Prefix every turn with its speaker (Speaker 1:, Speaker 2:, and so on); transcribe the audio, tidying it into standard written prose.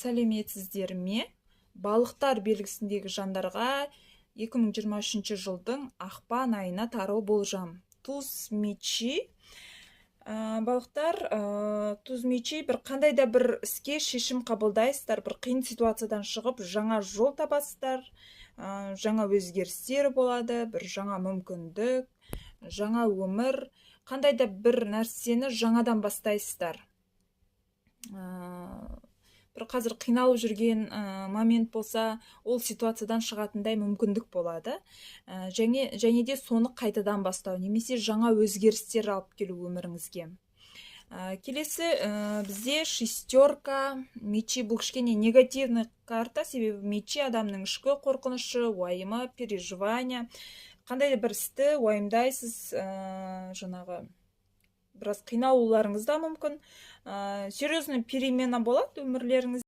Speaker 1: сәлеметсіздер ме? Балықтар белгісіндегі жандарға 2023 жылдың ақпан айына тарау болжам. Туз мечи. Балықтар, туз мечи бір қандай да бір іске шешім қабылдайсыздар, бір қиын ситуациядан шығып, жаңа жол табасыздар, жаңа өзгерістер болады, бір жаңа мүмкіндік, жаңа өмір, қандай да бір нәрсені жаңадан бастайсыздар. Бір қазір қиналып жүрген момент болса, ол ситуациядан шығатындай мүмкіндік болады. Және де соны қайтадан бастау, немесе жаңа өзгерістер алып келу өміріңізге. Келесі бізде шестерка мечи. Бұл кішкене негативный карта, себебі мечи адамның ішкі қорқынышы, уайымы, переживания. Қандай да бір істі уайымдайсыз, жаңағы біраз қиналуларыңыз да мүмкін. Серьезный перемена болады өмірлеріңіз.